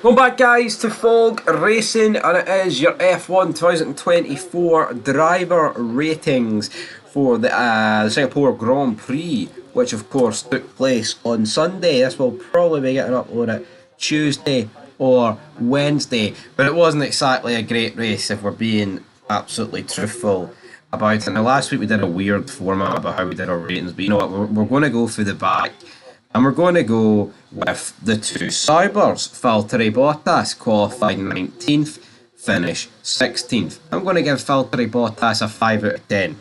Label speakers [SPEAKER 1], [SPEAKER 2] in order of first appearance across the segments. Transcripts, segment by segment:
[SPEAKER 1] Welcome back, guys, to Fog Racing, and it is your F1 2024 driver ratings for the Singapore Grand Prix, which of course took place on Sunday. This will probably be getting uploaded Tuesday or Wednesday, but it wasn't exactly a great race if we're being absolutely truthful about it. Now, last week we did a weird format about how we did our ratings, but you know what, we're going to go through the back. And we're going to go with the two Saubers. Valtteri Bottas qualified 19th, finished 16th. I'm going to give Valtteri Bottas a 5 out of 10.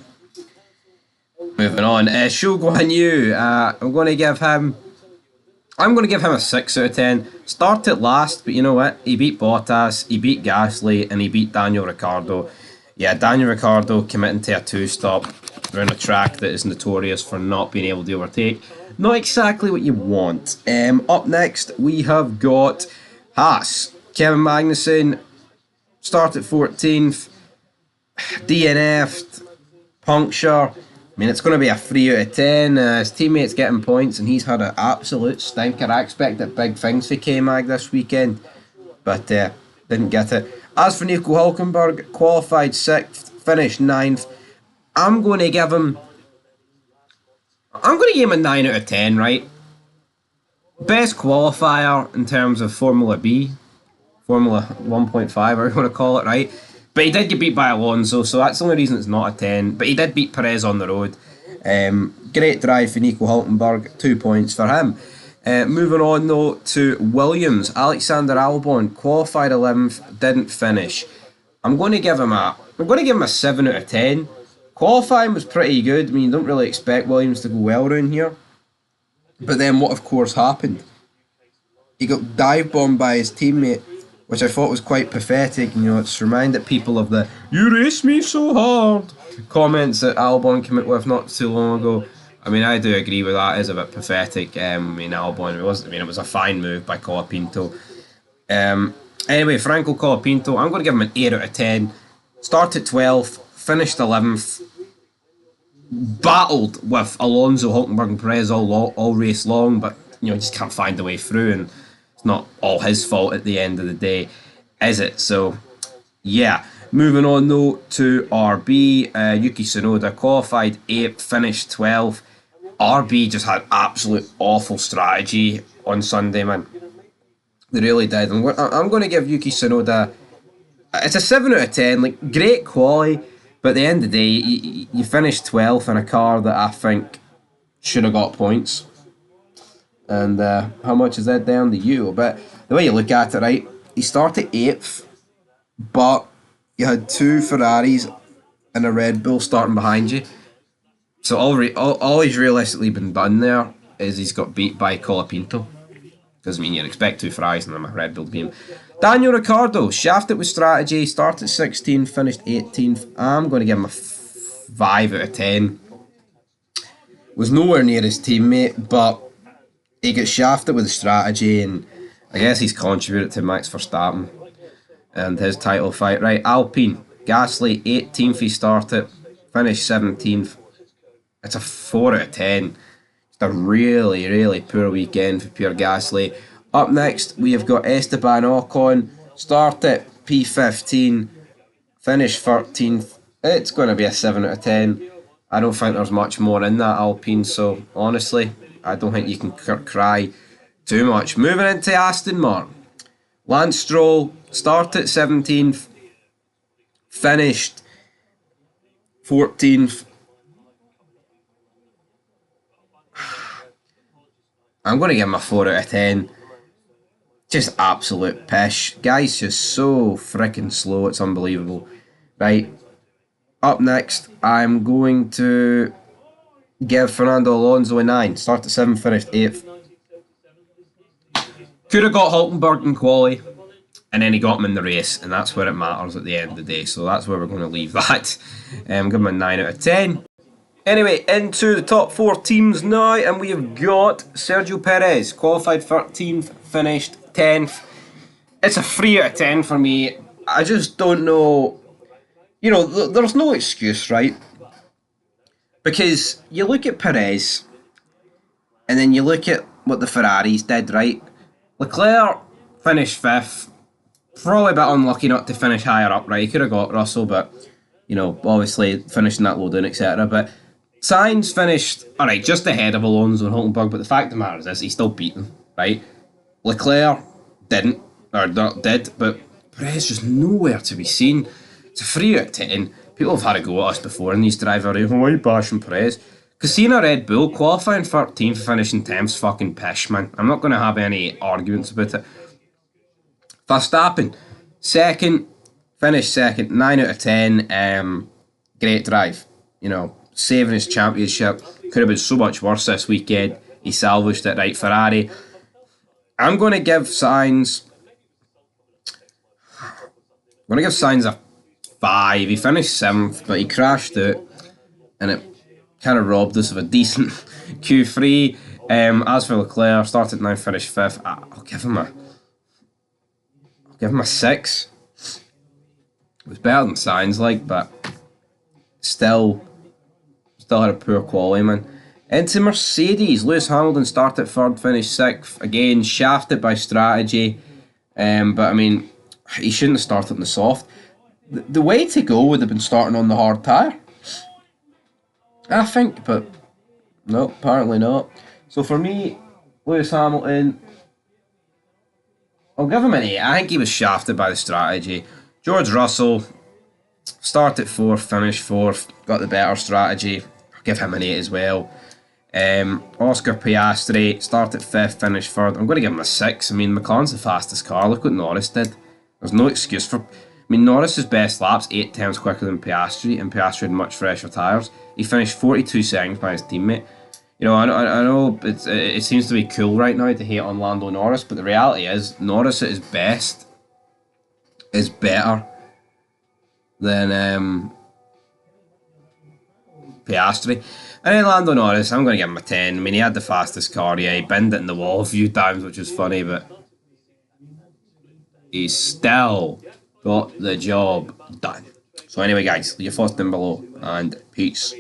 [SPEAKER 1] Moving on, Zhou Guanyu. I'm going to give him a 6 out of 10. Started last, but you know what? He beat Bottas, he beat Gasly, and he beat Daniel Ricciardo. Yeah, Daniel Ricciardo committing to a two-stop around a track that is notorious for not being able to overtake. Not exactly what you want. Up next, we have got Haas. Kevin Magnussen started 14th, DNF'd, puncture. I mean, it's going to be a 3 out of 10. His teammate's getting points, and he's had an absolute stinker. I expected big things for K-Mag this weekend, but didn't get it. As for Nico Hülkenberg, qualified 6th, finished 9th. I'm going to give him a 9 out of 10, right? Best qualifier in terms of Formula B, Formula 1.5, whatever you want to call it, right? But he did get beat by Alonso, so that's the only reason it's not a 10. But he did beat Perez on the road. Great drive for Nico Hülkenberg, 2 points for him. Moving on though to Williams, Alexander Albon qualified 11th, didn't finish. I'm going to give him a 7 out of 10. Qualifying was pretty good. I mean, you don't really expect Williams to go well around here. But then what, of course, happened? He got dive-bombed by his teammate, which I thought was quite pathetic. You know, it's reminded people of the "you raced me so hard" comments that Albon came out with not too long ago. I mean, I do agree with that. It is a bit pathetic. Albon, it was a fine move by Colapinto. Anyway, Franco Colapinto, I'm going to give him an 8 out of 10. Started 12th. Finished 11th, battled with Alonso, Hülkenberg and Perez all race long, but you know, just can't find a way through, and it's not all his fault at the end of the day, is it? So, yeah. Moving on though to RB, Yuki Tsunoda qualified 8th, finished 12th. RB just had absolute awful strategy on Sunday, man. They really did. I'm going to give Yuki Tsunoda, it's a 7 out of 10, like, great quality. But at the end of the day, you finished 12th in a car that I think should have got points. And how much is that down to you? But the way you look at it, right, he started 8th, but you had two Ferraris and a Red Bull starting behind you. So all he's realistically been done there is he's got beat by Colapinto. Because, I mean, you'd expect two Ferraris and a Red Bull to Daniel Ricciardo, shafted with strategy, started 16th, finished 18th. I'm going to give him a 5 out of 10. Was nowhere near his teammate, but he got shafted with strategy, and I guess he's contributed to Max Verstappen and his title fight. Right, Alpine, Gasly, 18th he started, finished 17th. It's a 4 out of 10. It's a really, really poor weekend for Pierre Gasly. Up next, we have got Esteban Ocon, started P15, finished 13th. It's going to be a 7 out of 10. I don't think there's much more in that Alpine, so honestly, I don't think you can cry too much. Moving into Aston Martin, Lance Stroll, started 17th, finished 14th. I'm going to give him a 4 out of 10. Just absolute pish. Guy's just so freaking slow, it's unbelievable. Right, up next, I'm going to give Fernando Alonso a 9. Started 7th, finished 8th. Could have got Hülkenberg in quali, and then he got him in the race, and that's where it matters at the end of the day. So that's where we're going to leave that. Give him a 9 out of 10. Anyway, into the top 4 teams now, and we have got Sergio Perez, qualified 13th, finished 10th. It's a 3 out of 10 for me. I just don't know. You know, there's no excuse, right? Because you look at Perez, and then you look at what the Ferraris did, right? Leclerc finished 5th. Probably a bit unlucky not to finish higher up, right? He could have got Russell, but, obviously finishing that low down, etc. But Sainz finished, alright, just ahead of Alonso and Hulkenberg, but the fact of the matter is he still beat them, right? Leclerc didn't, or not did, but Perez just nowhere to be seen. It's a 3 out of 10. People have had a go at us before in these driver reviews. Why are you bashing Perez? Casino Red Bull qualifying 13th, finishing 10th, fucking pish, man. I'm not going to have any arguments about it. Verstappen, second, finished second, 9 out of 10. Great drive. Saving his championship. Could have been so much worse this weekend. He salvaged it, right? Ferrari. I'm going to give Sainz a 5. He finished 7th, but he crashed out, and it kind of robbed us of a decent Q3. As for Leclerc, started 9th, finished 5th. I'll give him a 6. It was better than Sainz, but still had a poor quality, man. Into Mercedes, Lewis Hamilton started 3rd, finished 6th. Again, shafted by strategy. But I mean, he shouldn't have started on the soft. The way to go would have been starting on the hard tyre, I think, but no, apparently not. So for me, Lewis Hamilton, I'll give him an 8. I think he was shafted by the strategy. George Russell, started 4th, finished 4th, got the better strategy. I'll give him an 8 as well. Oscar Piastri, started 5th, finished 3rd. I'm going to give him a 6. I mean, McLaren's the fastest car. Look what Norris did. There's no excuse for... I mean, Norris's best laps 8 times quicker than Piastri, and Piastri had much fresher tyres. He finished 42 seconds by his teammate. I know it seems to be cool right now to hate on Lando Norris, but the reality is Norris at his best is better than Piastri. And then Lando Norris, I'm going to give him a 10. I mean, he had the fastest car, yeah, he binned it in the wall a few times, which was funny, but he still got the job done. So anyway, guys, leave your thoughts down below, and peace.